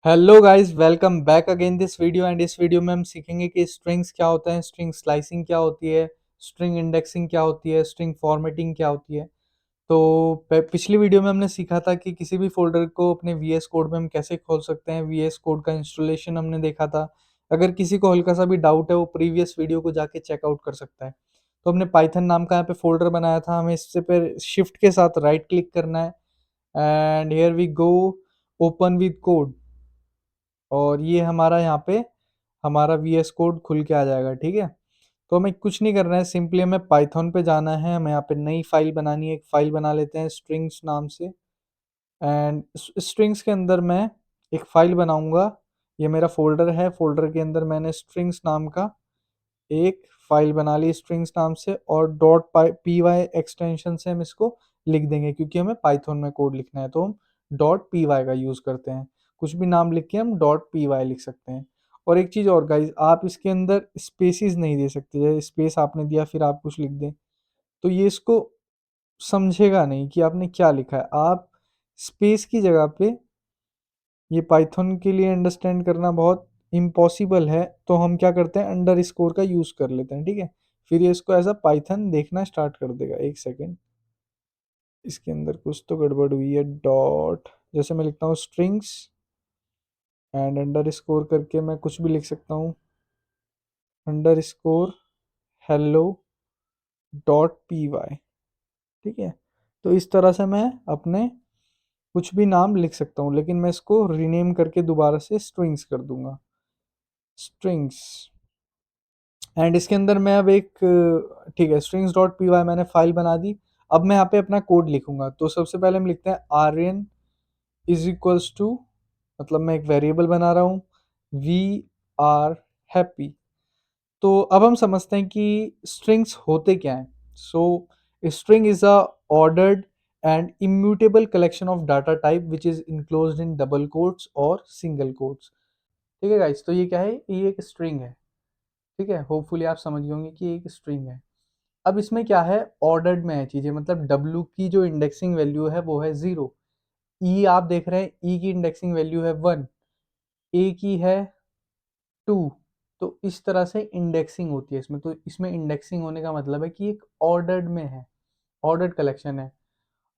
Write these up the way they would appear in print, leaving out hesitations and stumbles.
Hello guys, welcome back again this video. And इस video में हम सीखेंगे कि स्ट्रिंग्स क्या होते हैं, स्ट्रिंग स्लाइसिंग क्या होती है, स्ट्रिंग इंडेक्सिंग क्या होती है, स्ट्रिंग फॉर्मेटिंग क्या होती है। तो पिछली वीडियो में हमने सीखा था कि किसी भी फोल्डर को अपने वीएस कोड में हम कैसे खोल सकते हैं। वीएस कोड का इंस्टॉलेशन हमने देखा था। अगर किसी को हल्का सा भी डाउट है वो प्रीवियस वीडियो को जाके चेकआउट कर सकता है। तो हमने पाइथन नाम का यहाँ पे फोल्डर बनाया था। हमें इससे पर शिफ्ट के साथ राइट क्लिक करना है and here we go, open with code. और ये हमारा यहाँ पे हमारा वीएस कोड खुल के आ जाएगा। ठीक है, तो हमें कुछ नहीं करना है, सिंपली हमें पाइथन पे जाना है। हमें यहाँ पे नई फाइल बनानी है। एक फाइल बना लेते हैं स्ट्रिंग्स नाम से। एंड स्ट्रिंग्स के अंदर मैं एक फाइल बनाऊंगा। ये मेरा फोल्डर है, फोल्डर के अंदर मैंने स्ट्रिंग्स नाम का एक फाइल बना ली स्ट्रिंग्स नाम से, और डॉट पी वाई एक्सटेंशन से हम इसको लिख देंगे, क्योंकि हमें पाइथन में कोड लिखना है तो हम डॉट पी वाई का यूज़ करते हैं। कुछ भी नाम लिख के हम डॉट पी वाई लिख सकते हैं। और एक चीज़ और गाइज, आप इसके अंदर स्पेसिस नहीं दे सकते। जैसे स्पेस आपने दिया फिर आप कुछ लिख दें तो ये इसको समझेगा नहीं कि आपने क्या लिखा है। आप स्पेस की जगह पे, ये पाइथन के लिए अंडरस्टैंड करना बहुत इम्पॉसिबल है, तो हम क्या करते हैं, अंडर स्कोर का यूज़ कर लेते हैं। ठीक है, फिर ये इसको एज अ पाइथन देखना स्टार्ट कर देगा। एक सेकेंड, इसके अंदर कुछ तो गड़बड़ हुई है। डॉट, जैसे मैं लिखता हूँ स्ट्रिंग्स एंड अंडर स्कोर करके मैं कुछ भी लिख सकता हूँ, underscore hello dot P Y. ठीक है, तो इस तरह से मैं अपने कुछ भी नाम लिख सकता हूँ, लेकिन मैं इसको रीनेम करके दोबारा से स्ट्रिंग्स कर दूंगा, स्ट्रिंग्स। एंड इसके अंदर मैं अब एक, ठीक है, स्ट्रिंग्स डॉट पी वाई मैंने फाइल बना दी। अब मैं यहाँ पे अपना कोड लिखूंगा। तो सबसे पहले हम लिखते हैं आर्यन इज इक्वल्स टू, मतलब मैं एक वेरिएबल बना रहा हूँ, वी आर हैप्पी। तो अब हम समझते हैं कि स्ट्रिंग्स होते क्या हैं। सो string is a ordered and immutable collection of data type which is enclosed in double quotes और सिंगल कोट्स। ठीक है गाइस, तो ये क्या है, ये एक स्ट्रिंग है। ठीक है, होपफुली आप समझ गए होंगे कि ये एक स्ट्रिंग है। अब इसमें क्या है, ऑर्डर्ड में है चीजें, मतलब W की जो इंडेक्सिंग वैल्यू है वो है 0। E आप देख रहे हैं, E की इंडेक्सिंग वैल्यू है 1, A की है 2। तो इस तरह से इंडेक्सिंग होती है इसमें। तो इसमें इंडेक्सिंग होने का मतलब है कि एक ऑर्डर्ड में है, ऑर्डर्ड कलेक्शन है।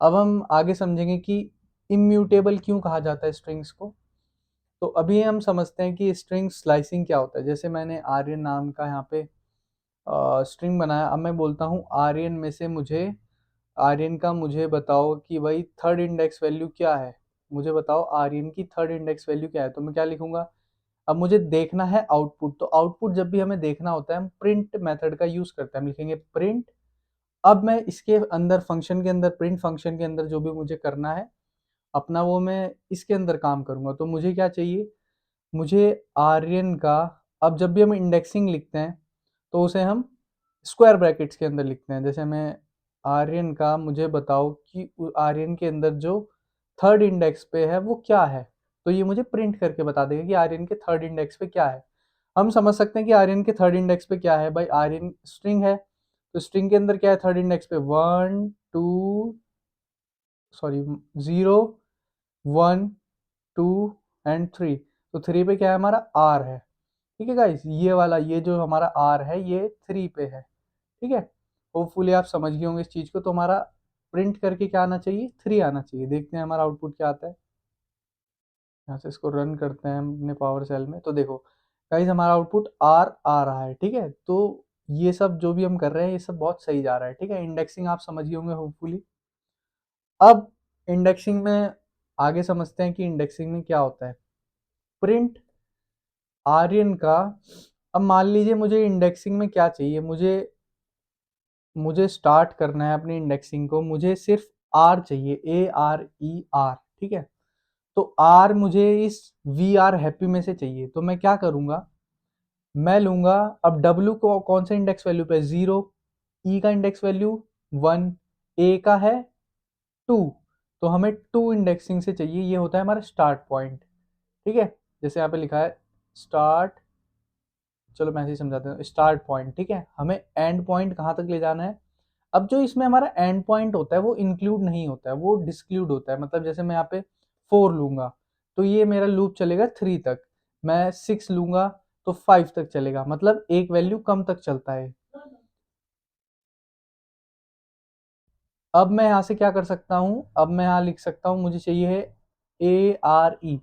अब हम आगे समझेंगे कि इम्यूटेबल क्यों कहा जाता है स्ट्रिंग्स को। तो अभी हम समझते हैं कि स्ट्रिंग स्लाइसिंग क्या होता है। जैसे मैंने आर्यन नाम का यहाँ पे स्ट्रिंग बनाया। अब मैं बोलता हूँ आर्यन में से मुझे, आर्यन का मुझे बताओ कि भाई थर्ड इंडेक्स वैल्यू क्या है। मुझे बताओ आर्यन की थर्ड इंडेक्स वैल्यू क्या है। तो मैं क्या लिखूंगा, अब मुझे देखना है आउटपुट। तो आउटपुट जब भी हमें देखना होता है हम प्रिंट मेथड का यूज करते हैं। हम लिखेंगे प्रिंट। अब मैं इसके अंदर फंक्शन के अंदर, प्रिंट फंक्शन के अंदर जो भी मुझे करना है अपना, वो मैं इसके अंदर काम करूंगा। तो मुझे क्या चाहिए, मुझे आर्यन का, अब जब भी हम इंडेक्सिंग लिखते हैं तो उसे हम स्क्वायर ब्रैकेट्स के अंदर लिखते हैं। जैसे मैं आर्यन का मुझे बताओ कि आर्यन के अंदर जो थर्ड इंडेक्स पे है वो क्या है। तो ये मुझे प्रिंट करके बता देगा कि आर्यन के थर्ड इंडेक्स पे क्या है। हम समझ सकते हैं कि आर्यन के थर्ड इंडेक्स पे क्या है। भाई आर्यन स्ट्रिंग है, तो स्ट्रिंग के अंदर क्या है, थर्ड इंडेक्स पे 1 2, सॉरी 0 1 2 एंड 3। तो 3 पे क्या है, हमारा आर है। ठीक है गाइस, ये वाला, ये जो हमारा आर है ये 3 पे है। ठीक है, होपफुली आप समझ गए होंगे इस चीज को। तो हमारा प्रिंट करके क्या आना चाहिए, 3 आना चाहिए। देखते हैं हमारा आउटपुट क्या आता है। यहाँ से इसको रन करते हैं हम अपने पावर सेल में। तो देखो गाइस, हमारा आउटपुट आर आ रहा है। ठीक है, तो ये सब जो भी हम कर रहे हैं ये सब बहुत सही जा रहा है। ठीक है, इंडेक्सिंग आप समझ गए होंगे होपफुली। अब इंडेक्सिंग में आगे समझते हैं कि इंडेक्सिंग में क्या होता है। प्रिंट आर्यन का, अब मान लीजिए मुझे इंडेक्सिंग में क्या चाहिए, मुझे मुझे स्टार्ट करना है अपनी इंडेक्सिंग को, मुझे सिर्फ आर चाहिए, ARER। ठीक है, तो आर मुझे इस वी आर हैप्पी में से चाहिए। तो मैं क्या करूंगा, मैं लूंगा, अब डब्ल्यू को कौन से इंडेक्स वैल्यू पे, 0, ई का इंडेक्स वैल्यू 1, ए का है 2। तो हमें 2 इंडेक्सिंग से चाहिए, ये होता है हमारा स्टार्ट पॉइंट। ठीक है, जैसे यहाँ पे लिखा है स्टार्ट, चलो मैं ऐसे ही समझाता हूँ, स्टार्ट पॉइंट। ठीक है, हमें एंड पॉइंट कहाँ तक ले जाना है। अब जो इसमें हमारा एंड पॉइंट होता है वो इंक्लूड नहीं होता है, वो डिस्क्लूड होता है। मतलब जैसे मैं यहाँ पे 4 लूंगा, तो ये मेरा लूप चलेगा 3 तक। मैं 6 लूंगा तो 5 तक चलेगा, मतलब एक वैल्यू कम तक चलता है। अब मैं यहाँ से क्या कर सकता हूँ, अब मैं यहाँ लिख सकता हूँ, मुझे चाहिए है ए आर ई।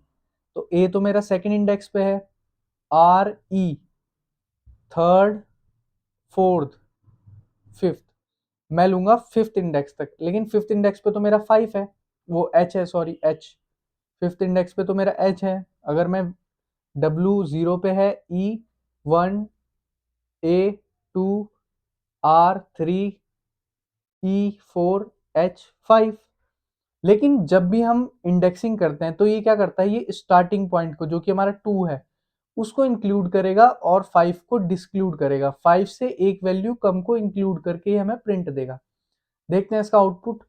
तो ए तो मेरा सेकंड इंडेक्स पे है, R E third, fourth, fifth. मैं लूंगा फिफ्थ इंडेक्स तक, लेकिन फिफ्थ इंडेक्स पे तो मेरा 5 है, वो एच है, सॉरी एच। फिफ्थ इंडेक्स पे तो मेरा एच है। अगर मैं डब्ल्यू जीरो पे है, E one, A two, R three, E four, H five. लेकिन जब भी हम इंडेक्सिंग करते हैं तो ये क्या करता है, ये स्टार्टिंग पॉइंट को, जो कि हमारा 2 है, उसको इंक्लूड करेगा और 5 को डिस्क्लूड करेगा। 5 से एक वैल्यू कम को इंक्लूड करके हमें प्रिंट देगा। देखते हैं इसका आउटपुट।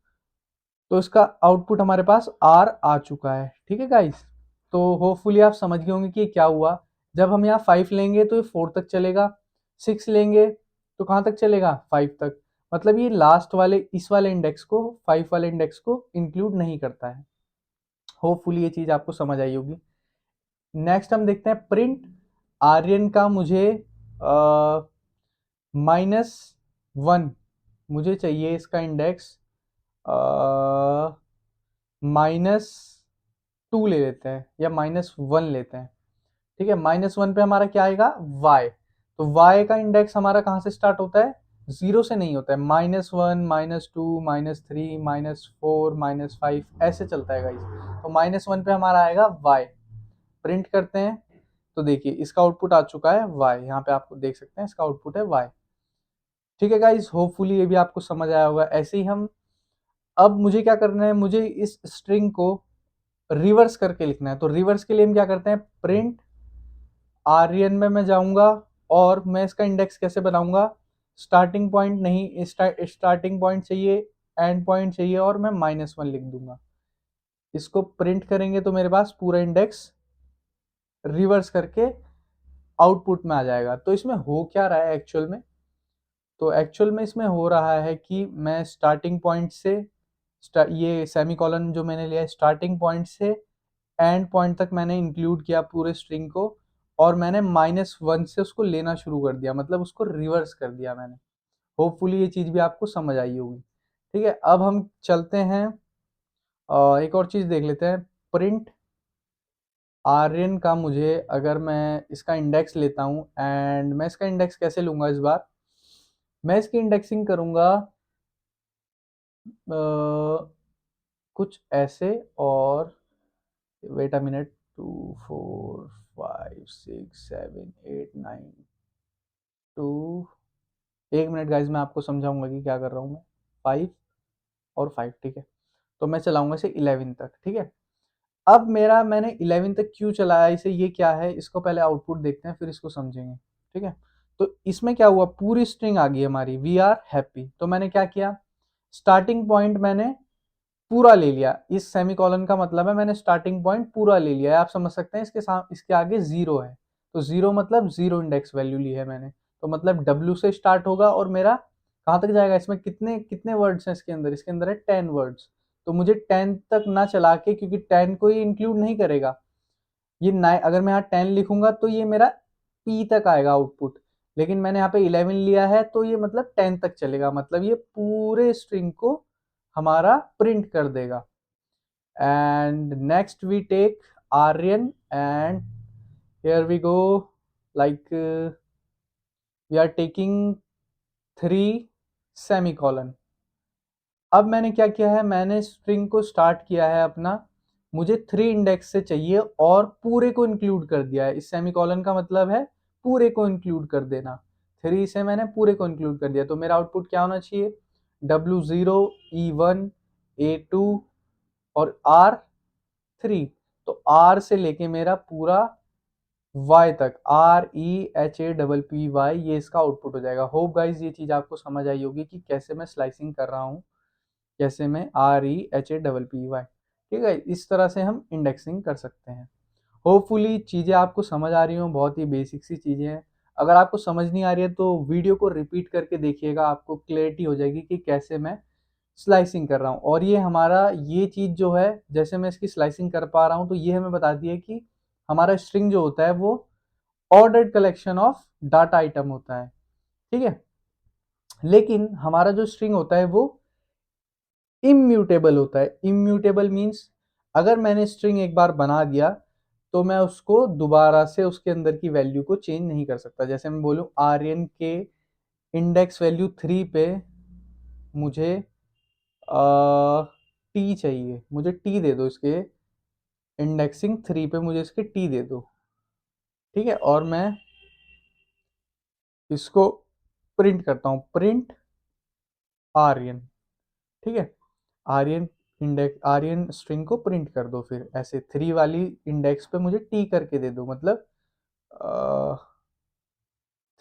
तो इसका आउटपुट हमारे पास आर आ चुका है। ठीक है गाइस, तो होपफुली आप समझ गए होंगे कि ये क्या हुआ। जब हम यहाँ 5 लेंगे तो ये 4 तक चलेगा, 6 लेंगे तो कहाँ तक चलेगा, 5 तक। मतलब ये लास्ट वाले, इस वाले इंडेक्स को, 5 वाले इंडेक्स को इंक्लूड नहीं करता है। होपफुली ये चीज आपको समझ आई होगी। नेक्स्ट हम देखते हैं प्रिंट आर्यन का। मुझे -1 मुझे चाहिए, इसका इंडेक्स -2 ले लेते हैं या -1 लेते हैं। ठीक है, -1 पे हमारा क्या आएगा, y। तो y का इंडेक्स हमारा कहाँ से स्टार्ट होता है, 0 से नहीं होता है। -1, -2, -3, -4, -5 ऐसे चलता है गाइस। तो -1 पे हमारा आएगा y। प्रिंट करते हैं तो देखिए इसका आउटपुट आ चुका है y। यहाँ पे आपको देख सकते हैं इसका आउटपुट है y। ठीक है गाइस, होपफुली ये भी आपको समझ आया होगा। ऐसे ही हम, अब मुझे क्या करना है, मुझे इस स्ट्रिंग को रिवर्स करके लिखना है। तो रिवर्स के लिए हम क्या करते हैं, प्रिंट आर्यन में मैं जाऊंगा और मैं इसका इंडेक्स कैसे बनाऊंगा, स्टार्टिंग पॉइंट नहीं, स्टार्टिंग पॉइंट चाहिए, एंड पॉइंट चाहिए, और मैं -1 लिख दूंगा। इसको प्रिंट करेंगे तो मेरे पास पूरा इंडेक्स रिवर्स करके आउटपुट में आ जाएगा। तो इसमें हो क्या रहा है एक्चुअल में, तो एक्चुअल में इसमें हो रहा है कि मैं स्टार्टिंग पॉइंट से, ये सेमीकोलन जो मैंने लिया है, स्टार्टिंग पॉइंट से एंड पॉइंट तक मैंने इंक्लूड किया पूरे स्ट्रिंग को, और मैंने -1 से उसको लेना शुरू कर दिया, मतलब उसको रिवर्स कर दिया मैंने। होपफुली ये चीज़ भी आपको समझ आई होगी। ठीक है, अब हम चलते हैं, एक और चीज़ देख लेते हैं। प्रिंट आर्यन का, मुझे अगर मैं इसका इंडेक्स लेता हूँ, एंड मैं इसका इंडेक्स कैसे लूँगा इस बार, मैं इसकी इंडेक्सिंग करूँगा कुछ ऐसे, और वेट अ मिनट, 2 4 5 6 7 8 9 2, एक मिनट गाइज, मैं आपको समझाऊंगा कि क्या कर रहा हूँ मैं। 5 और 5, ठीक है। तो मैं चलाऊंगा इसे 11 तक। ठीक है, अब मेरा, मैंने 11 तक क्यों चलाया इसे, ये क्या है, इसको पहले आउटपुट देखते हैं फिर इसको समझेंगे। ठीक है, तो इसमें क्या हुआ, पूरी स्ट्रिंग आ गई हमारी, वी आर हैप्पी। तो मैंने क्या किया, स्टार्टिंग पॉइंट मैंने पूरा ले लिया। इस सेमीकोलन का मतलब है मैंने स्टार्टिंग पॉइंट पूरा ले लिया है। आप समझ सकते हैं इसके साथ, इसके आगे 0 है, तो 0 मतलब 0 इंडेक्स वैल्यू ली है मैंने। तो मतलब W से स्टार्ट होगा और मेरा कहाँ तक जाएगा, इसमें कितने कितने वर्ड्स हैं इसके अंदर है 10 वर्ड्स। तो मुझे 10 तक ना चला के, क्योंकि 10 को ये इंक्लूड नहीं करेगा, ये 9, अगर मैं यहाँ 10 लिखूंगा तो ये मेरा P तक आएगा आउटपुट। लेकिन मैंने यहाँ पे 11 लिया है तो ये मतलब 10 तक चलेगा, मतलब ये पूरे स्ट्रिंग को हमारा प्रिंट कर देगा। And next we take Aryan, and here we go, like we are taking 3 semicolon। अब मैंने क्या किया है, मैंने स्ट्रिंग को स्टार्ट किया है अपना, मुझे 3 इंडेक्स से चाहिए और पूरे को इंक्लूड कर दिया है। इस सेमीकोलन का मतलब है पूरे को इंक्लूड कर देना। 3 से मैंने पूरे को इंक्लूड कर दिया, तो मेरा आउटपुट क्या होना चाहिए, W0, E1, A2 और R3। तो R से लेके मेरा पूरा Y तक, REHAPPY, ये इसका आउटपुट हो जाएगा। होप गाइज ये चीज़ आपको समझ आई होगी कि कैसे मैं स्लाइसिंग कर रहा हूँ, कैसे मैं REHAPPY। ठीक है, इस तरह से हम इंडेक्सिंग कर सकते हैं। होपफुली चीज़ें आपको समझ आ रही हों, बहुत ही बेसिक सी चीज़ें हैं। अगर आपको समझ नहीं आ रही है तो वीडियो को रिपीट करके देखिएगा, आपको क्लैरिटी हो जाएगी कि कैसे मैं स्लाइसिंग कर रहा हूँ, और ये हमारा ये चीज़ जो है, जैसे मैं इसकी स्लाइसिंग कर पा रहा हूँ तो ये हमें बताती है कि हमारा स्ट्रिंग जो होता है वो ordered collection of data item होता है, ठीक है। लेकिन हमारा जो स्ट्रिंग होता है वो इम्यूटेबल होता है। इम्यूटेबल मीन्स अगर मैंने स्ट्रिंग एक बार बना दिया तो मैं उसको दोबारा से उसके अंदर की वैल्यू को चेंज नहीं कर सकता। जैसे मैं बोलूँ आर्यन के इंडेक्स वैल्यू 3 पे मुझे टी चाहिए, मुझे टी दे दो, इसके इंडेक्सिंग 3 पे मुझे इसके टी दे दो, ठीक है। और मैं इसको प्रिंट करता हूँ, प्रिंट आर्यन, ठीक है। आर्यन इंडेक्स, आर्यन स्ट्रिंग को प्रिंट कर दो, फिर ऐसे 3 वाली इंडेक्स पे मुझे टी करके दे दो, मतलब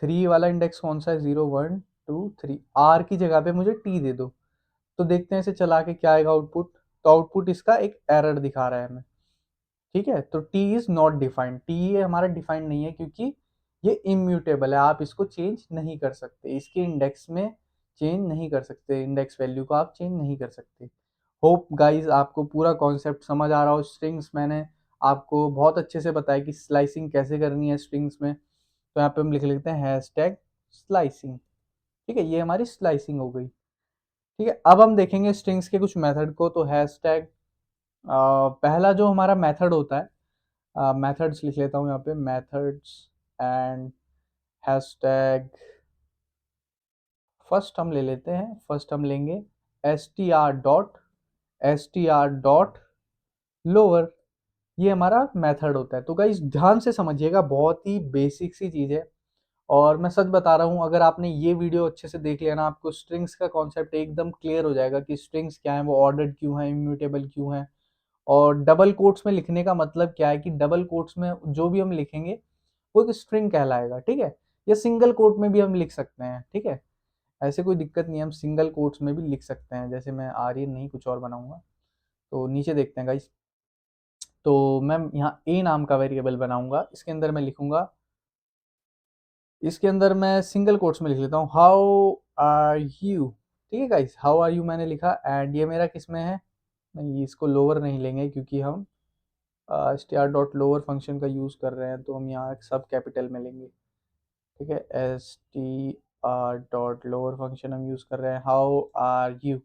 3 वाला इंडेक्स कौन सा है, 0 1 2 3, आर की जगह पे मुझे टी दे दो। तो देखते हैं इसे चला के क्या आएगा आउटपुट। तो आउटपुट इसका एक एरर दिखा रहा है हमें, ठीक है। तो T is not defined, T ये हमारा डिफाइंड नहीं है क्योंकि ये इम्यूटेबल है, आप इसको चेंज नहीं कर सकते, इसके इंडेक्स में चेंज नहीं कर सकते, इंडेक्स वैल्यू को आप चेंज नहीं कर सकते। होप गाइज आपको पूरा कॉन्सेप्ट समझ आ रहा हो। स्ट्रिंग्स मैंने आपको बहुत अच्छे से बताया कि स्लाइसिंग कैसे करनी है स्ट्रिंग्स में। तो यहाँ पे हम लिख लेते हैं हैशटैग स्लाइसिंग, ठीक है। ये हमारी स्लाइसिंग हो गई, ठीक है। अब हम देखेंगे स्ट्रिंग्स के कुछ मेथड को। तो हैशटैग पहला जो हमारा मेथड होता है, मेथड्स लिख लेता हूँ यहाँ पे, मेथड्स एंड हैशटैग। फर्स्ट हम ले लेते हैं, फर्स्ट हम लेंगे str लोअर, ये हमारा मेथड होता है। तो गाइस ध्यान से समझिएगा, बहुत ही बेसिक सी चीज़ है, और मैं सच बता रहा हूँ, अगर आपने ये वीडियो अच्छे से देख लिया ना, आपको स्ट्रिंग्स का कॉन्सेप्ट एकदम क्लियर हो जाएगा कि स्ट्रिंग्स क्या है, वो ऑर्डर्ड क्यों है, इम्यूटेबल क्यों है, और डबल कोट्स में लिखने का मतलब क्या है कि डबल कोट्स में जो भी हम लिखेंगे वो एक स्ट्रिंग कहलाएगा, ठीक है। या सिंगल कोट में भी हम लिख सकते हैं, ठीक है। ऐसे कोई दिक्कत नहीं है, हम सिंगल कोट्स में भी लिख सकते हैं। जैसे मैं आर्यन नहीं कुछ और बनाऊंगा, तो नीचे देखते हैं गाइस। तो मैं यहाँ ए नाम का वेरिएबल बनाऊंगा, इसके अंदर मैं लिखूंगा, इसके अंदर मैं सिंगल कोट्स में लिख लेता हूँ हाउ आर यू, ठीक है गाइस। हाउ आर यू मैंने लिखा, एंड ये मेरा किस में है, नहीं इसको लोअर नहीं लेंगे क्योंकि हम स्टार डॉट लोअर फंक्शन का यूज़ कर रहे हैं, तो हम यहाँ सब कैपिटल में लेंगे, ठीक है। S T R dot lower function हम यूज़ कर रहे हैं, हाउ आर यू।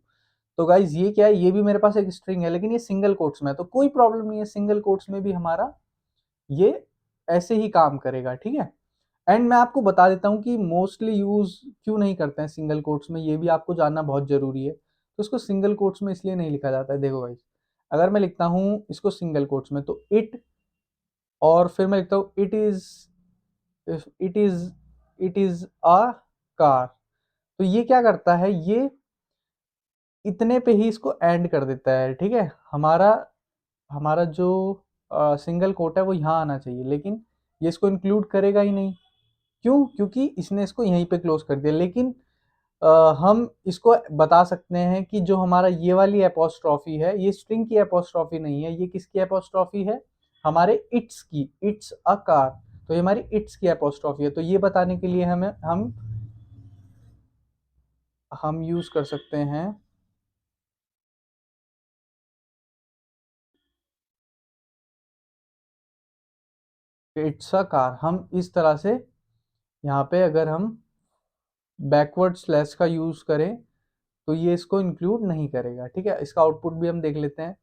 तो गाइज ये क्या है, ये भी मेरे पास एक स्ट्रिंग है, लेकिन ये सिंगल कोट्स में है, तो कोई प्रॉब्लम नहीं है, सिंगल कोट्स में भी हमारा ये ऐसे ही काम करेगा, ठीक है। एंड मैं आपको बता देता हूँ कि मोस्टली यूज क्यों नहीं करते हैं सिंगल कोट्स में, ये भी आपको जानना बहुत जरूरी है। तो इसको सिंगल कोट्स में इसलिए नहीं लिखा जाता है, देखो भाई, अगर मैं लिखता हूँ इसको सिंगल कोट्स में तो इट, और फिर मैं लिखता हूँ it is it is a car, तो ये क्या करता है, ये इतने पे ही इसको एंड कर देता है, ठीक है। हमारा हमारा जो सिंगल कोट है वो यहाँ आना चाहिए, लेकिन ये इसको इंक्लूड करेगा ही नहीं। क्यों, क्योंकि इसने इसको यहीं पे क्लोज कर दिया। लेकिन हम इसको बता सकते हैं कि जो हमारा ये वाली एपोस्ट्रॉफी है, ये स्ट्रिंग की एपोस्ट्रॉफी नहीं है, ये किसकी एपोस्ट्रॉफी है, हमारे इट्स की, इट्स अ कार। तो ये हमारी इट्स की एपोस्ट्रॉफी है, तो ये बताने के लिए हमें हम यूज कर सकते हैं इट्स अ कार। हम इस तरह से यहाँ पे अगर हम बैकवर्ड स्लैश का यूज करें तो ये इसको इंक्लूड नहीं करेगा, ठीक है। इसका आउटपुट भी हम देख लेते हैं,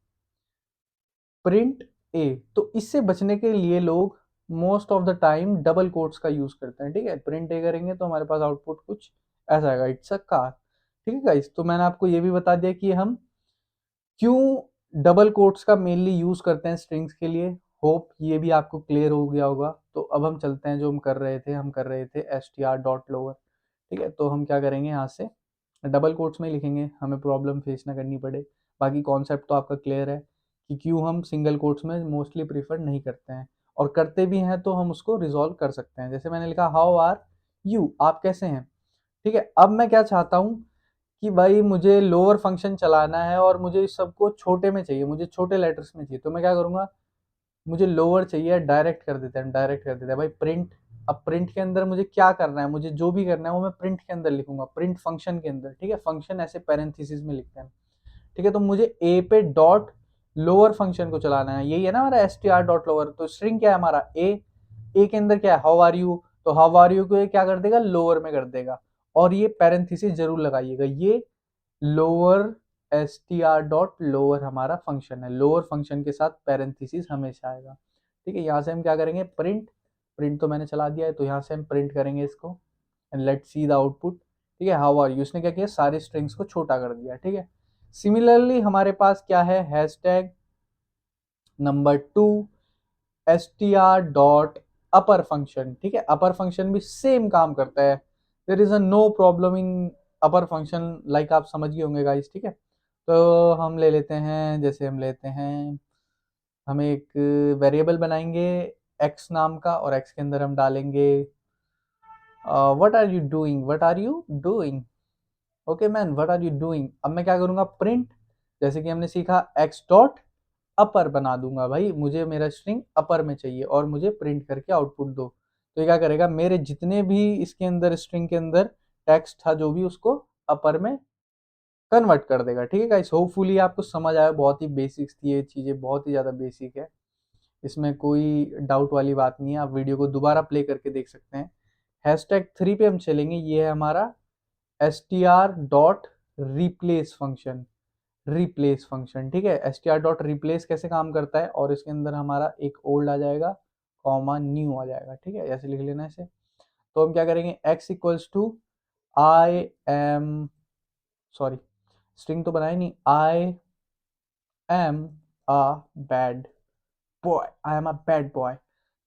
प्रिंट ए। तो इससे बचने के लिए लोग most of the time double quotes का यूज करते हैं, ठीक है। प्रिंट ए करेंगे तो हमारे पास आउटपुट कुछ ऐसा आएगा, इट्स अ कार, ठीक है गाइस। तो मैंने आपको ये भी बता दिया कि हम क्यों डबल कोट्स का मेनली यूज करते हैं स्ट्रिंग्स के लिए। होप ये भी आपको क्लियर हो गया होगा। तो अब हम चलते हैं, जो हम कर रहे थे, हम कर रहे थे S T R dot lower, ठीक है। तो हम क्या करेंगे, यहाँ से डबल कोट्स में लिखेंगे, हमें प्रॉब्लम फेस ना करनी पड़े। बाकी कॉन्सेप्ट तो आपका क्लियर है कि क्यों हम सिंगल कोट्स में मोस्टली प्रीफर नहीं करते हैं, और करते भी हैं तो हम उसको रिजॉल्व कर सकते हैं। जैसे मैंने लिखा हाउ आर यू, आप कैसे हैं, ठीक है। अब मैं क्या चाहता हूँ कि भाई मुझे लोअर फंक्शन चलाना है और मुझे इस सबको छोटे में चाहिए, मुझे छोटे लेटर्स में चाहिए। तो मैं क्या करूँगा, मुझे लोअर चाहिए, डायरेक्ट कर देते हैं, डायरेक्ट कर देते हैं भाई, प्रिंट अब प्रिंट के अंदर मुझे क्या करना है, मुझे जो भी करना है वो मैं प्रिंट के अंदर लिखूंगा, प्रिंट फंक्शन के अंदर, ठीक है। फंक्शन ऐसे पैरेंथेसिस में लिखते हैं, ठीक है। तो मुझे ए पे डॉट लोअर फंक्शन को चलाना है, यही है ना हमारा S T R dot lower. तो स्ट्रिंग क्या है हमारा ए के अंदर क्या है हाउ आर यू, तो हाउ आर यू को ये क्या कर देगा लोअर में कर देगा, और ये पैरेंथेसिस जरूर लगाइएगा, ये lower S T R dot lower हमारा फंक्शन है, लोअर फंक्शन के साथ पैरेंथेसिस हमेशा आएगा, ठीक है। यहाँ से हम क्या करेंगे प्रिंट, प्रिंट तो मैंने चला दिया है, तो यहाँ से हम प्रिंट करेंगे इसको and let's see the output, ठीक है। हाउ आर यू, उसने क्या किया सारे स्ट्रिंग्स को छोटा कर दिया, ठीक है। सिमिलरली हमारे पास क्या है hashtag number 2 S T R dot upper function, ठीक है। अपर फंक्शन भी सेम काम करता है, there is a no problem in upper function, like आप समझ गए होंगे गाइस, ठीक है। तो हम ले लेते हैं, जैसे हम लेते हैं, हमें एक वेरिएबल बनाएंगे x नाम का, और x के अंदर हम डालेंगे what are you doing, what are you doing, okay man what are you doing. अब मैं क्या करूंगा प्रिंट, जैसे कि हमने सीखा x डॉट अपर बना दूंगा, भाई मुझे मेरा स्ट्रिंग अपर में चाहिए और मुझे प्रिंट करके आउटपुट दो। तो ये क्या करेगा मेरे जितने भी इसके अंदर स्ट्रिंग के अंदर टेक्स्ट था जो भी उसको अपर में कन्वर्ट कर देगा, ठीक है गाइस। होपफुली आपको समझ आया, बहुत ही बेसिक्स थी ये चीज़ें, बहुत ही ज़्यादा बेसिक है, इसमें कोई डाउट वाली बात नहीं है। आप वीडियो को दोबारा प्ले करके देख सकते हैं। हैशटैग 3 पे हम चलेंगे, ये है हमारा S T R dot replace function, replace function, ठीक है। S T R dot replace कैसे काम करता है, और इसके अंदर हमारा एक ओल्ड आ जाएगा कॉमा न्यू आ जाएगा, ठीक है, ऐसे लिख लेना इसे। तो हम क्या करेंगे x equals to I am, sorry string तो बनाया नहीं, I am a bad boy, I am a bad boy.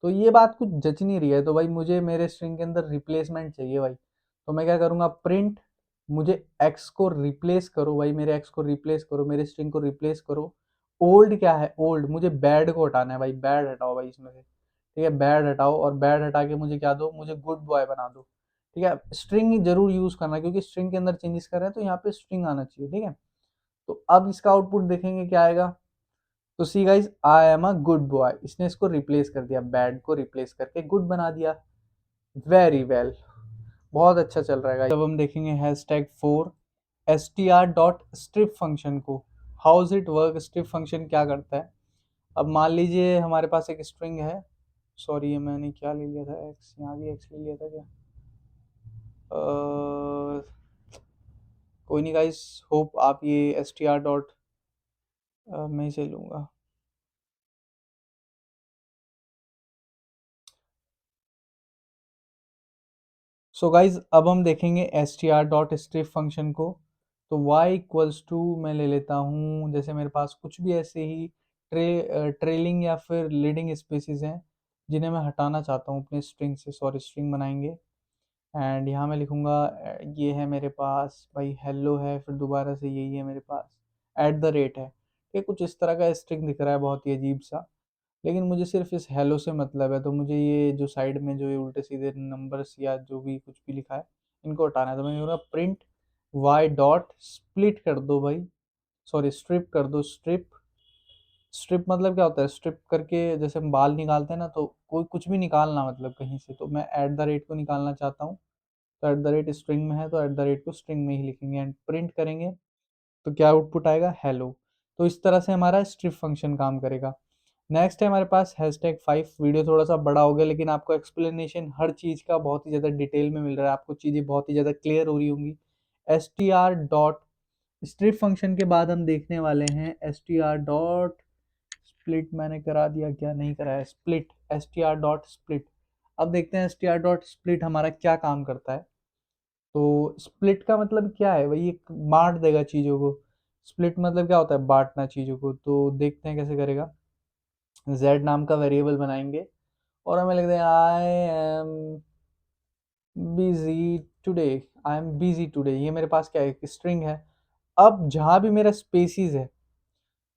तो ये बात कुछ जच नहीं रही है, तो भाई मुझे मेरे स्ट्रिंग के अंदर रिप्लेसमेंट चाहिए भाई। तो मैं क्या करूँगा प्रिंट, मुझे x को रिप्लेस करो भाई, मेरे x को रिप्लेस करो, मेरे स्ट्रिंग को रिप्लेस करो। ओल्ड क्या है ओल्ड, मुझे बैड को हटाना है भाई, बैड हटाओ भाई इसमें से, ठीक है। बैड हटाओ, और बैड हटा के मुझे क्या दो, मुझे गुड बॉय बना दो, ठीक है। स्ट्रिंग जरूर यूज करना, क्योंकि स्ट्रिंग के अंदर चेंजेस कर रहे हैं तो यहाँ पे स्ट्रिंग आना चाहिए, ठीक है। तो अब इसका आउटपुट देखेंगे क्या आएगा। तो see guys I am a good boy, इसने इसको रिप्लेस कर दिया, बैड को रिप्लेस करके गुड बना दिया, वेरी वेल, बहुत अच्छा चल रहा है गाइस। अब हम देखेंगे hashtag 4 S T R dot strip function को, how is it work, strip function क्या करता है। अब मान लीजिए हमारे पास एक स्ट्रिंग है, सॉरी ये मैंने क्या ले लिया था एक्स, यहाँ भी एक्स ले लिया था क्या, कोई नहीं गाइस, होप आप ये एस टी आर डॉट मैं इसे लूँगा। सो गाइज अब हम देखेंगे S T R dot strip function को। तो y इक्वल्स टू मैं ले लेता हूँ, जैसे मेरे पास कुछ भी ऐसे ही ट्रेलिंग या फिर लीडिंग स्पेसिस हैं जिन्हें मैं हटाना चाहता हूँ अपने स्ट्रिंग से, सॉरी स्ट्रिंग बनाएंगे एंड यहाँ मैं लिखूँगा ये है मेरे पास भाई हेलो है, फिर दोबारा से यही है मेरे पास एट द रेट है, ये कुछ इस तरह का स्ट्रिंग दिख रहा है बहुत ही अजीब सा, लेकिन मुझे सिर्फ इस हेलो से मतलब है। तो मुझे ये जो साइड में जो ये उल्टे सीधे नंबर्स या जो भी कुछ भी लिखा है इनको हटाना है। तो मैं करूँगा प्रिंट वाई डॉट स्प्लिट कर दो भाई, सॉरी स्ट्रिप कर दो, स्ट्रिप, स्ट्रिप मतलब क्या होता है, स्ट्रिप करके जैसे हम बाल निकालते हैं ना, तो कोई कुछ भी निकालना मतलब कहीं से, तो मैं एट द रेट को निकालना चाहता हूँ, तो एट द रेट स्ट्रिंग में है तो एट द रेट को स्ट्रिंग में ही लिखेंगे एंड प्रिंट करेंगे, तो क्या आउटपुट आएगा हेलो। तो इस तरह से हमारा स्ट्रिप फंक्शन काम करेगा। नेक्स्ट है हमारे पास हैशटैग 5, वीडियो थोड़ा सा बड़ा हो गया लेकिन आपको एक्सप्लेनेशन हर चीज़ का बहुत ही ज़्यादा डिटेल में मिल रहा है, आपको चीज़ें बहुत ही ज़्यादा क्लियर हो रही होंगी। S T R dot strip function के बाद हम देखने वाले हैं S T R dot split, मैंने करा दिया क्या नहीं कराया, split, S T R dot split. अब देखते हैं S T R dot split हमारा क्या काम करता है। तो स्प्लिट का मतलब क्या है, वही एक बांट देगा चीज़ों को, स्प्लिट मतलब क्या होता है बांटना चीज़ों को। तो देखते हैं कैसे करेगा, z नाम का वेरिएबल बनाएंगे और हमें लिख दें I am busy today, I am busy today, ये मेरे पास क्या है एक स्ट्रिंग है। अब जहां भी मेरा स्पेसिस है,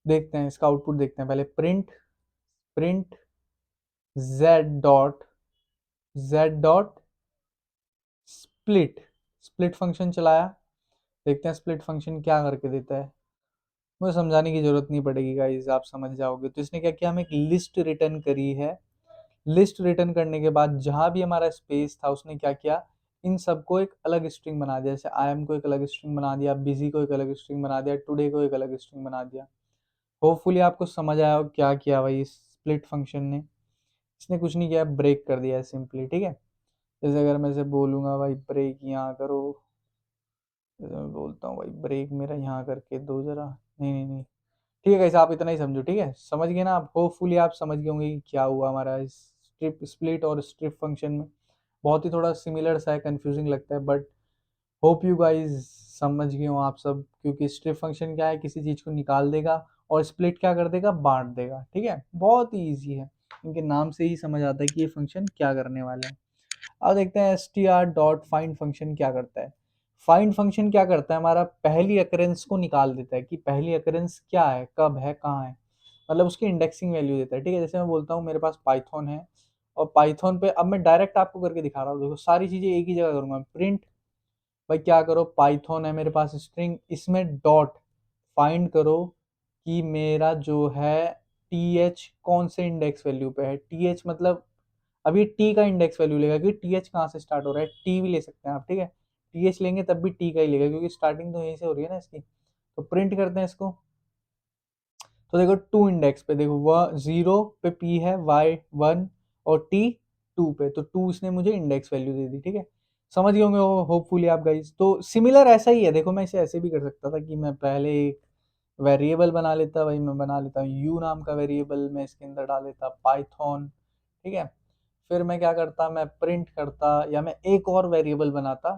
देखते हैं इसका आउटपुट देखते हैं पहले, print, print z dot split, split function चलाया, देखते हैं स्प्लिट फंक्शन क्या करके देता है। मुझे समझाने की जरूरत नहीं पड़ेगी गाइस, आप समझ जाओगे। तो इसने क्या किया, हमें एक लिस्ट रिटर्न करी है, लिस्ट रिटर्न करने के बाद जहाँ भी हमारा स्पेस था उसने क्या किया, इन सबको एक अलग स्ट्रिंग बना दिया। जैसे आई एम को एक अलग स्ट्रिंग बना दिया, बिजी को एक अलग स्ट्रिंग बना दिया, टुडे को एक अलग स्ट्रिंग बना दिया। होपफुली आपको समझ आया हो क्या किया भाई इस स्प्लिट फंक्शन ने। इसने कुछ नहीं किया, ब्रेक कर दिया है सिंपली, ठीक है। जैसे अगर मैं इसे बोलूंगा भाई ब्रेक यहाँ करो, जैसे मैं बोलता हूँ भाई ब्रेक मेरा यहाँ करके दो जरा, नहीं नहीं नहीं, ठीक है गाइस आप इतना ही समझो, ठीक है, समझ गए ना आप। होपफुली आप समझ गए होंगे कि क्या हुआ हमारा इस स्ट्रिप स्प्लिट और स्ट्रिप फंक्शन में। बहुत ही थोड़ा सिमिलर सा है, कंफ्यूजिंग लगता है, बट होप यू गाइस समझ गए हो आप सब। क्योंकि स्ट्रिप फंक्शन क्या है, किसी चीज को निकाल देगा, और स्प्लिट क्या कर देगा, बांट देगा, ठीक है। बहुत ही ईजी है, इनके नाम से ही समझ आता है कि ये फंक्शन क्या करने वाला है। अब देखते हैं str डॉट फाइंड फंक्शन क्या करता है। फाइंड फंक्शन क्या करता है, हमारा पहली अकरेंस को निकाल देता है कि पहली अकरेंस क्या है, कब है, कहाँ है, मतलब उसकी इंडेक्सिंग वैल्यू देता है, ठीक है। जैसे मैं बोलता हूँ मेरे पास पाइथन है, और पाइथन पे अब मैं डायरेक्ट आपको करके दिखा रहा हूँ, देखो सारी चीजें एक ही जगह करूंगा, प्रिंट भाई क्या करो, पाइथन है मेरे पास स्ट्रिंग, इसमें डॉट फाइंड करो कि मेरा जो है टी एच कौन से इंडेक्स वैल्यू पे है। टी एच मतलब अब ये टी का इंडेक्स वैल्यू लेगा कि टी एच कहाँ से स्टार्ट हो रहा है, टी भी ले सकते हैं आप, ठीक है। टी एच लेंगे तब भी टी का ही लेगा क्योंकि स्टार्टिंग तो यहीं से हो रही है ना इसकी। तो प्रिंट करते हैं इसको। तो देखो टू इंडेक्स पे, देखो वह जीरो पे पी है, वाई वन, और टी टू पे, तो टू इसने मुझे इंडेक्स वैल्यू दे दी, ठीक है। समझ गए होंगे होपफुली आप गाइस। तो सिमिलर ऐसा ही है, देखो मैं इसे ऐसे भी कर सकता था कि मैं पहले एक वेरिएबल बना लेता, भाई मैं बना लेता हूँ यू नाम का वेरिएबल, मैं इसके अंदर डाल देता पाइथन, ठीक है। फिर मैं क्या करता, मैं प्रिंट करता, या मैं एक और वेरिएबल बनाता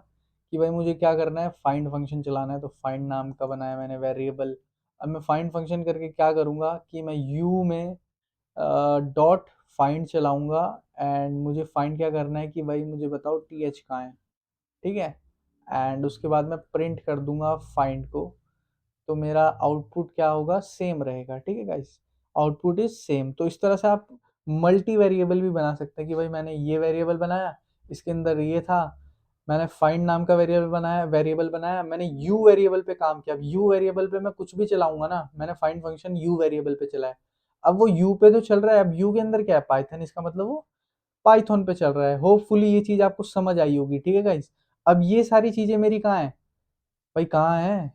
कि भाई मुझे क्या करना है, फाइंड फंक्शन चलाना है, तो फाइंड नाम का बनाया मैंने वेरिएबल। अब मैं फाइंड फंक्शन करके क्या करूँगा कि मैं यू में डॉट फाइंड चलाऊंगा, एंड मुझे फाइंड क्या करना है कि भाई मुझे बताओ टी एच कहाँ है, ठीक है। एंड उसके बाद मैं प्रिंट कर दूंगा फाइंड को, तो मेरा आउटपुट क्या होगा, सेम रहेगा, ठीक है गाइस। Output is same. तो इस तरह से आप मल्टी वेरिएबल भी बना सकते हैं कि भाई मैंने ये वेरिएबल बनाया, इसके अंदर ये था, मैंने फाइंड नाम का वेरिएबल बनाया, मैंने यू वेरिएबल पे काम किया। अब यू वेरिएबल पे मैं कुछ भी चलाऊंगा ना, मैंने फाइंड फंक्शन यू वेरिएबल पे चलाया, अब वो यू पे तो चल रहा है, अब यू के अंदर क्या है, पाइथन, इसका मतलब वो पाइथन पे चल रहा है। होपफुली ये चीज आपको समझ आई होगी, ठीक है गाइस। अब ये सारी चीजें मेरी कहाँ है, भाई कहाँ है,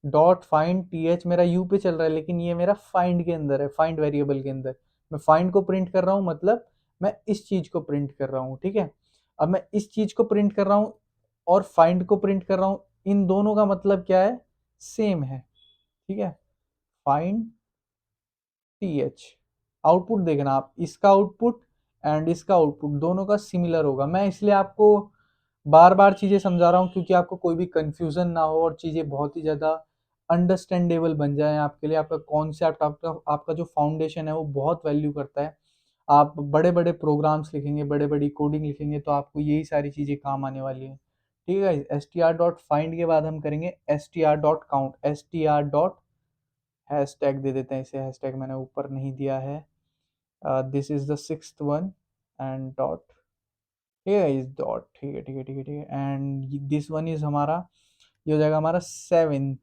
डॉट फाइंड टी एच मेरा यू पे चल रहा है, लेकिन ये मेरा फाइंड के अंदर है, फाइंड वेरिएबल के अंदर। मैं फाइंड को प्रिंट कर रहा हूँ, मतलब मैं इस चीज को प्रिंट कर रहा हूँ, ठीक है। अब मैं इस चीज को प्रिंट कर रहा हूँ और फाइंड को प्रिंट कर रहा हूँ, इन दोनों का मतलब क्या है, सेम है, ठीक है। फाइंड टी एच, आउटपुट देखना आप, इसका आउटपुट एंड इसका आउटपुट दोनों का सिमिलर होगा। मैं इसलिए आपको बार बार चीजें समझा रहा हूँ क्योंकि आपको कोई भी कंफ्यूजन ना हो और चीजें बहुत ही ज्यादा अंडरस्टैंडेबल बन जाए आपके लिए। आपका कॉन्सेप्ट, आपका जो फाउंडेशन है वो बहुत वैल्यू करता है। आप बड़े बड़े प्रोग्राम्स लिखेंगे, बड़े बड़ी कोडिंग लिखेंगे, तो आपको यही सारी चीजें काम आने वाली है, ठीक है। S T R dot find के बाद हम करेंगे S T R dot count, S T R dot hash tag दे देते हैं इसे, हैश टैग मैंने ऊपर नहीं दिया है। This is the sixth one, and dot, ठीक है इस डॉट, ठीक है ठीक है ठीक है ठीक है, एंड दिस वन इज हमारा, ये हो जाएगा हमारा seven.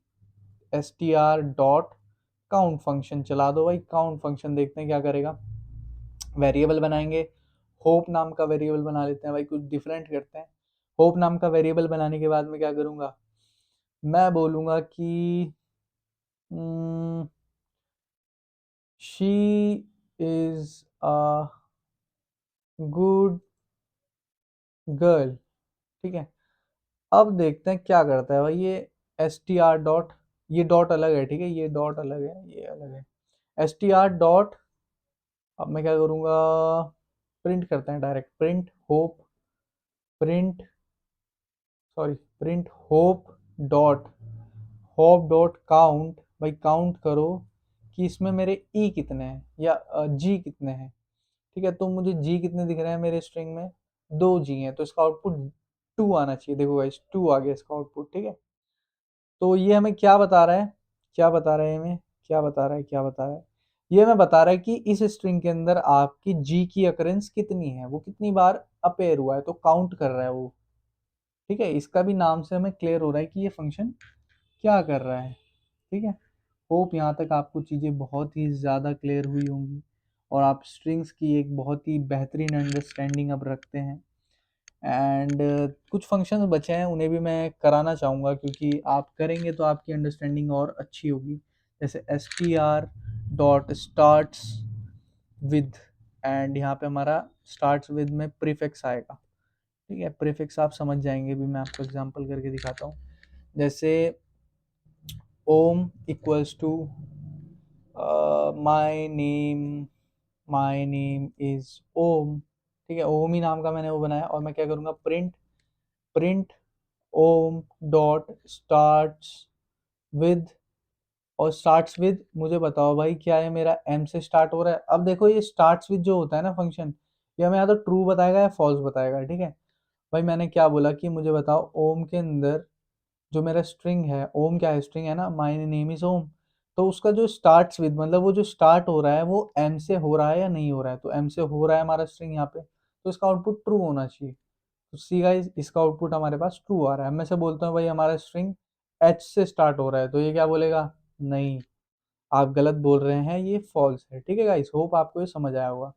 S T R dot count function चला दो भाई, काउंट फंक्शन देखते हैं क्या करेगा। वेरिएबल बनाएंगे, होप नाम का वेरिएबल बना लेते हैं भाई, कुछ डिफरेंट करते हैं। होप नाम का वेरिएबल बनाने के बाद मैं क्या करूंगा, मैं बोलूंगा कि she is a good girl, ठीक है। अब देखते हैं क्या करता है भाई ये एस टी आर डॉट, ये डॉट अलग है, ठीक है, ये डॉट अलग है, ये अलग है। एस टी आर डॉट, अब मैं क्या करूँगा, प्रिंट करते हैं direct, print hope, print, sorry, print hope dot, hope dot count, भाई काउंट करो कि इसमें मेरे ई कितने हैं या जी कितने हैं, ठीक है। तो मुझे जी कितने दिख रहे हैं मेरे स्ट्रिंग में, दो जी हैं, तो इसका आउटपुट टू आना चाहिए। देखो गाइस टू आ गया इसका आउटपुट, ठीक है। तो ये हमें क्या बता रहा है, क्या बता रहा है हमें, क्या बता रहा है, क्या बता रहा है, ये हमें बता रहा है कि इस स्ट्रिंग के अंदर आपकी जी की अकरेंस कितनी है, वो कितनी बार अपेयर हुआ है, तो काउंट कर रहा है वो, ठीक है। इसका भी नाम से हमें क्लियर हो रहा है कि ये फंक्शन क्या कर रहा है, ठीक है। होप यहाँ तक आपको चीज़ें बहुत ही ज़्यादा क्लियर हुई होंगी। और आप स्ट्रिंग्स की एक बहुत ही बेहतरीन अंडरस्टैंडिंग अब रखते हैं। एंड कुछ फंक्शंस बचे हैं, उन्हें भी मैं कराना चाहूँगा, क्योंकि आप करेंगे तो आपकी अंडरस्टैंडिंग और अच्छी होगी। जैसे str.starts with, एंड यहाँ पे हमारा स्टार्ट्स विद में प्रीफिक्स आएगा। ठीक है, प्रीफिक्स आप समझ जाएंगे भी, मैं आपको एग्जांपल करके दिखाता हूँ। जैसे Om equals to my name is Om. ठीक है, ओम ही नाम का मैंने वो बनाया, और मैं क्या करूँगा, print Om dot starts with, और स्टार्ट्स विद मुझे बताओ भाई क्या है, मेरा एम से स्टार्ट हो रहा है। अब देखो ये स्टार्ट्स विद जो होता है ना फंक्शन, ये हमें या तो ट्रू बताएगा या फॉल्स बताएगा। ठीक है भाई, मैंने क्या बोला कि मुझे बताओ ओम के अंदर जो मेरा स्ट्रिंग है, ओम क्या है, स्ट्रिंग है ना, माय नेम इज ओम, तो उसका जो स्टार्ट्स विद मतलब वो जो स्टार्ट हो रहा है वो एम से हो रहा है या नहीं हो रहा है। तो एम से हो रहा है हमारा स्ट्रिंग यहाँ पे, तो इसका आउटपुट ट्रू होना चाहिए। तो सी गाइस, इसका आउटपुट हमारे पास ट्रू आ रहा है। मैं से बोलता हूँ भाई हमारा स्ट्रिंग एच से स्टार्ट हो रहा है, तो ये क्या बोलेगा, नहीं आप गलत बोल रहे हैं, ये फॉल्स है। ठीक है गाइस, होप आपको ये समझ आया होगा।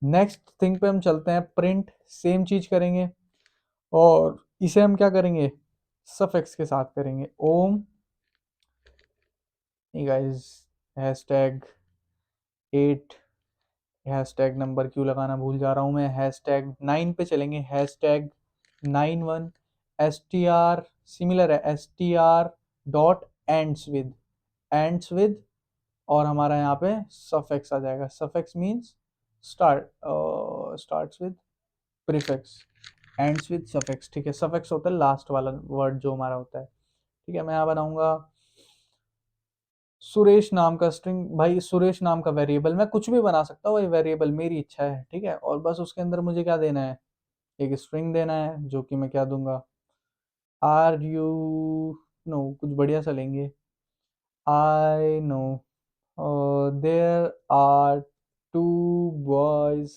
नेक्स्ट थिंग पे हम चलते हैं, प्रिंट सेम चीज करेंगे, और इसे हम क्या करेंगे, सफिक्स के साथ करेंगे। ओम, गाइस हैशटैग 8, हैशटैग नंबर क्यों लगाना भूल जा रहा हूँ मैं, हैशटैग 9 पे चलेंगे, हैशटैग 91 str, सिमिलर है str डॉट एंड्स विद, और हमारा यहाँ पे सफिक्स आ जाएगा। Suffix means starts with prefix, ends with suffix. ठीक है, सफिक्स होता है लास्ट वाला वर्ड जो हमारा होता है। ठीक है, मैं यहाँ बनाऊंगा सुरेश नाम का स्ट्रिंग। भाई सुरेश नाम का वेरिएबल मैं कुछ भी बना सकता हूँ, ये वेरिएबल मेरी इच्छा है। ठीक है, और बस उसके अंदर मुझे क्या देना है, एक स्ट्रिंग देना है, जो कि मैं क्या दूंगा, आर यू, नो कुछ बढ़िया सा लेंगे, I know there are two boys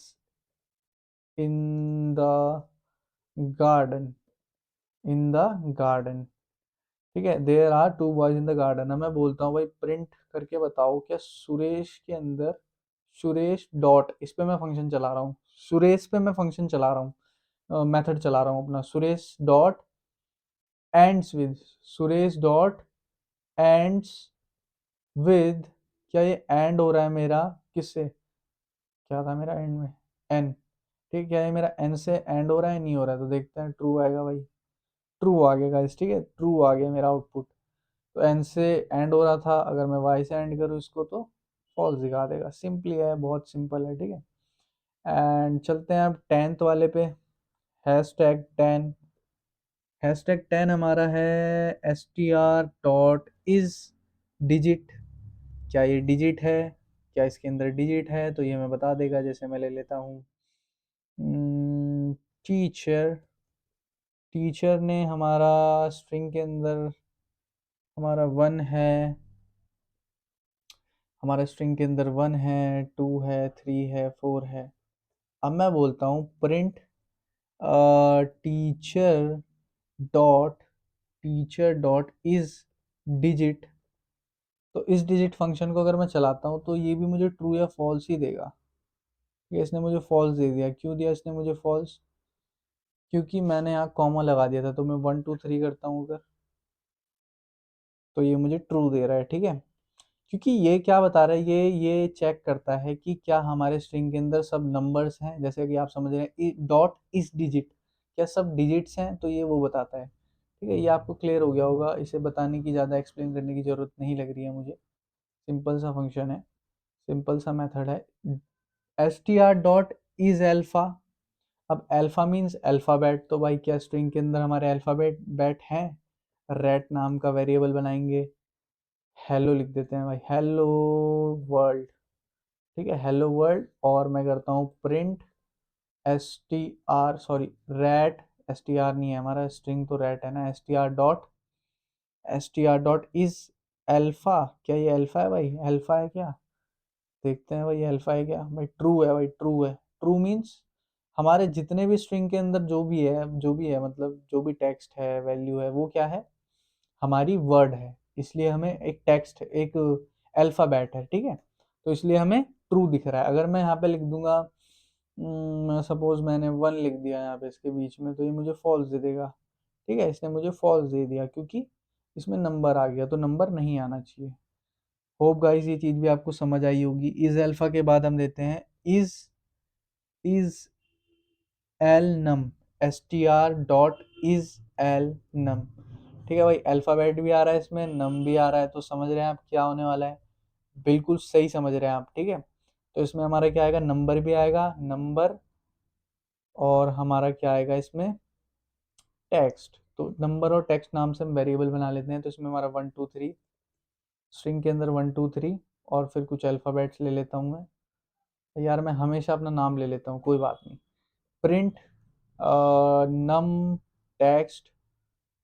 in the garden, in the garden. ठीक है, there are two boys in the garden. अब मैं बोलता हूँ भाई प्रिंट करके बताओ क्या सुरेश के अंदर, सुरेश डॉट, इस पे मैं फंक्शन चला रहा हूँ, सुरेश पे मैं फंक्शन चला रहा हूँ, मेथड चला रहा हूँ अपना, Suresh dot ends with, Suresh dot ends with, क्या ये एंड हो रहा है मेरा किससे, क्या था मेरा एंड में, एन। ठीक है, ये मेरा एन से एंड हो रहा है, नहीं हो रहा है, तो देखते हैं ट्रू आएगा भाई, ट्रू आ गया गाइस। ठीक है, ट्रू आ गया मेरा आउटपुट। तो एन से एंड हो रहा था, अगर मैं वाई से एंड करूँ इसको तो फॉल्स दिखा देगा। सिंपली है, बहुत सिंपल है। ठीक है, एंड चलते हैं अब 10th वाले पे, हैशटैग 10, हैशटैग 10 हमारा है str डॉट इज डिजिट। क्या ये डिजिट है, क्या इसके अंदर डिजिट है, तो ये मैं बता देगा। जैसे मैं ले लेता हूँ टीचर, टीचर ने हमारा स्ट्रिंग के अंदर हमारा वन है, हमारे स्ट्रिंग के अंदर 1 है, 2 है, 3 है, 4 है। अब मैं बोलता हूँ print teacher dot, teacher dot is digit. तो इस डिजिट फंक्शन को अगर मैं चलाता हूँ तो ये भी मुझे ट्रू या फॉल्स ही देगा। ये इसने मुझे फॉल्स दे दिया, क्यों दिया इसने मुझे फॉल्स, क्योंकि मैंने यहाँ कॉमा लगा दिया था। तो मैं 1 2 3 करता हूँ अगर, तो ये मुझे ट्रू दे रहा है। ठीक है, क्योंकि ये क्या बता रहा है, ये चेक करता है कि क्या हमारे स्ट्रिंग के अंदर सब नंबर्स हैं, जैसे कि आप समझ रहे हैं डॉट इस डिजिट, क्या सब डिजिट्स हैं, तो ये वो बताता है। ठीक है, ये आपको क्लियर हो गया होगा, इसे बताने की ज़्यादा एक्सप्लेन करने की ज़रूरत नहीं लग रही है मुझे। सिंपल सा फंक्शन है, सिंपल सा मेथड है। S T R dot is alpha. अब अल्फा मीन्स अल्फ़ाबेट, तो भाई क्या स्ट्रिंग के अंदर हमारे अल्फ़ाबेट बैट हैं, रेट नाम का वेरिएबल बनाएंगे, हेलो लिख देते हैं भाई, हेलो वर्ल्ड। ठीक है, हेलो वर्ल्ड, और मैं करता हूँ print S T are, sorry rat, S T are नहीं है हमारा, स्ट्रिंग तो रैट है ना, S T R dot is alpha. क्या ये अल्फा है भाई, अल्फा है क्या, देखते हैं भाई अल्फा है क्या, भाई ट्रू है भाई, ट्रू है। ट्रू मीन्स हमारे जितने भी स्ट्रिंग के अंदर जो भी है मतलब जो भी टेक्स्ट है, वैल्यू है, वो क्या है, हमारी वर्ड है, इसलिए हमें एक टेक्स्ट, एक अल्फ़ाबेट है। ठीक है, तो इसलिए हमें ट्रू दिख रहा है। अगर मैं यहाँ पे लिख दूंगा सपोज मैंने 1 लिख दिया यहाँ पे इसके बीच में, तो ये मुझे फॉल्स दे देगा। ठीक है, इसने मुझे फॉल्स दे दिया क्योंकि इसमें नंबर आ गया, तो नंबर नहीं आना चाहिए। होप गाइस ये चीज़ भी आपको समझ आई होगी। इज अल्फा के बाद हम देते हैं is L num, str.is L num. ठीक है भाई, अल्फाबेट भी आ रहा है इसमें, नम भी आ रहा है, तो समझ रहे हैं आप क्या होने वाला है। बिल्कुल सही समझ रहे हैं आप। ठीक है, तो इसमें हमारा क्या आएगा, नंबर भी आएगा, नंबर, और हमारा क्या आएगा इसमें, टेक्स्ट। तो नंबर और टेक्स्ट नाम से हम वेरिएबल बना लेते हैं। तो इसमें हमारा 1 2 3, स्ट्रिंग के अंदर 1 2 3, और फिर कुछ अल्फ़ाबेट्स ले लेता हूँ मैं। यार मैं हमेशा अपना नाम ले लेता हूँ, कोई बात नहीं। प्रिंट नम टेक्स्ट,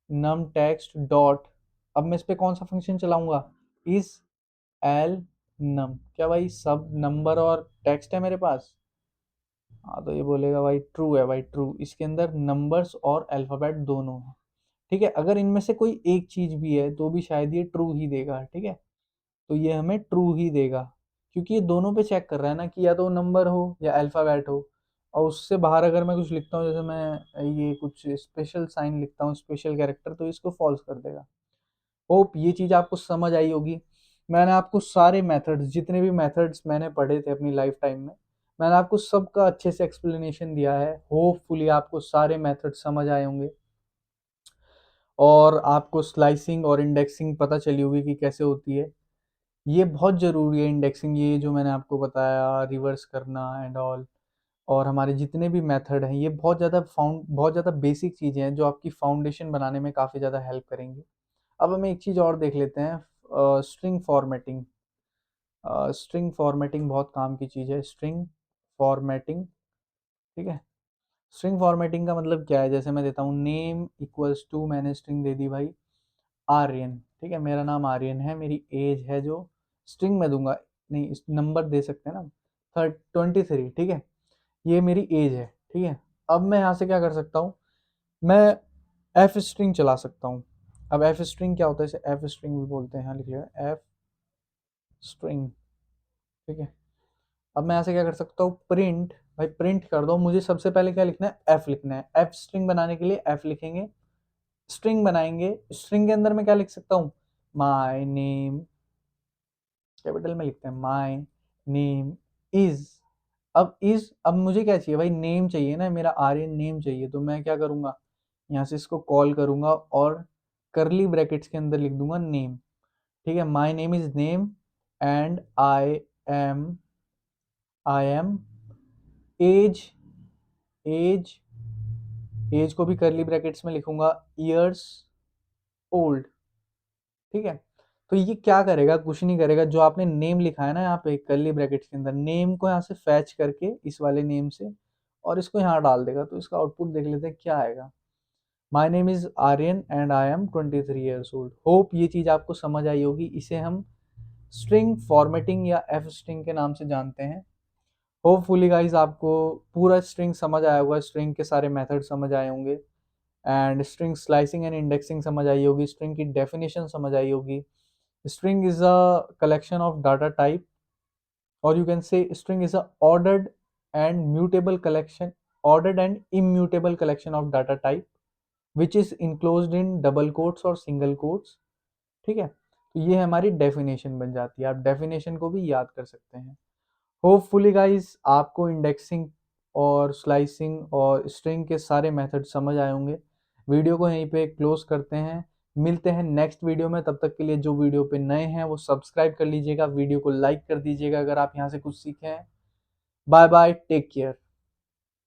नम टेक्स्ट डॉट, अब मैं इस पे कौन सा फंक्शन चलाऊंगा, इस एल नम। क्या भाई, सब नंबर और टेक्स्ट है मेरे पास। हाँ, तो ये बोलेगा भाई ट्रू है, भाई ट्रू, इसके अंदर नंबर्स और अल्फ़ाबेट दोनों है। ठीक है, अगर इनमें से कोई एक चीज भी है तो भी शायद ये ट्रू ही देगा। ठीक है, तो ये हमें ट्रू ही देगा, क्योंकि ये दोनों पे चेक कर रहा है ना कि या तो नंबर हो या अल्फ़ाबेट हो। और उससे बाहर अगर मैं कुछ लिखता हूँ, जैसे मैं ये कुछ स्पेशल साइन लिखता हूँ, स्पेशल कैरेक्टर, तो इसको फॉल्स कर देगा। होप ये चीज़ आपको समझ आई होगी। मैंने आपको सारे मेथड्स, जितने भी मेथड्स मैंने पढ़े थे अपनी लाइफ टाइम में, मैंने आपको सबका अच्छे से एक्सप्लेनेशन दिया है। होपफुली आपको सारे मेथड समझ आए होंगे, और आपको स्लाइसिंग और इंडेक्सिंग पता चली होगी कि कैसे होती है। ये बहुत ज़रूरी है इंडेक्सिंग, ये जो मैंने आपको बताया, रिवर्स करना एंड ऑल। और हमारे जितने भी मेथड हैं, ये बहुत ज़्यादा बेसिक चीज़ें हैं जो आपकी फाउंडेशन बनाने में काफ़ी ज़्यादा हेल्प करेंगी। अब हम एक चीज़ और देख लेते हैं, स्ट्रिंग फॉर्मेटिंग। स्ट्रिंग फॉर्मेटिंग बहुत काम की चीज़ है, स्ट्रिंग फॉर्मेटिंग। ठीक है, स्ट्रिंग फॉर्मेटिंग का मतलब क्या है, जैसे मैं देता हूँ नेम इक्वल्स टू, मैंने स्ट्रिंग दे दी भाई आर्यन। ठीक है, मेरा नाम आर्यन है, मेरी एज है जो, स्ट्रिंग में दूंगा, नहीं नंबर दे सकते हैं ना, 23। ठीक है, ये मेरी एज है। ठीक है, अब मैं यहाँ से क्या कर सकता हूँ, मैं एफ स्ट्रिंग चला सकता हूँ। अब एफ स्ट्रिंग क्या होता है, इसे एफ स्ट्रिंग भी बोलते हैं, यहाँ लिख लिया एफ स्ट्रिंग। ठीक है, अब मैं यहाँ से क्या कर सकता हूँ, प्रिंट, भाई प्रिंट कर दो, मुझे सबसे पहले क्या लिखना है, एफ लिखना है। एफ स्ट्रिंग बनाने के लिए एफ लिखेंगे, स्ट्रिंग बनाएंगे। स्ट्रिंग के अंदर मैं क्या लिख सकता हूँ, माई नेम, कैपिटल में लिखते हैं, माई नेम इज। अब मुझे क्या चाहिए भाई, नेम चाहिए ना, मेरा आर्यन नेम चाहिए। तो मैं क्या करूंगा, यहाँ से इसको कॉल करूंगा और करली ब्रैकेट्स के अंदर लिख दूंगा नेम। ठीक है, my name is name, and am I am age, age age को भी करली ब्रैकेट्स में लिखूंगा, ईयर्स ओल्ड। ठीक है, तो ये क्या करेगा, कुछ नहीं करेगा, जो आपने नेम लिखा है ना यहाँ पे कर्ली ब्रैकेट्स के अंदर, नेम को यहाँ से फैच करके इस वाले नेम से, और इसको यहाँ डाल देगा। तो इसका आउटपुट देख लेते हैं क्या आएगा, my name is Aryan and I am 23 years old. Hope ये चीज़ आपको समझ आई होगी। इसे हम स्ट्रिंग फॉर्मेटिंग या एफ स्ट्रिंग के नाम से जानते हैं। होपफुली गाइज आपको पूरा स्ट्रिंग समझ आया होगा, स्ट्रिंग के सारे मेथड समझ आए होंगे, and string slicing and indexing समझ आई होगी, स्ट्रिंग की डेफिनेशन समझ आई होगी। String is a collection of data type, or you can say string is a and mutable collection, ordered and immutable collection of data type, which is enclosed in double quotes और single quotes। ठीक है, तो ये हमारी definition बन जाती है, आप डेफिनेशन को भी याद कर सकते हैं। होपफुली गाइस आपको इंडेक्सिंग और स्लाइसिंग और स्ट्रिंग के सारे मेथड समझ आए होंगे। वीडियो को यहीं पे क्लोज करते हैं, मिलते हैं नेक्स्ट वीडियो में। तब तक के लिए जो वीडियो पे नए हैं वो सब्सक्राइब कर लीजिएगा, वीडियो को लाइक कर दीजिएगा अगर आप यहाँ से कुछ सीखे हैं। Bye bye, take care.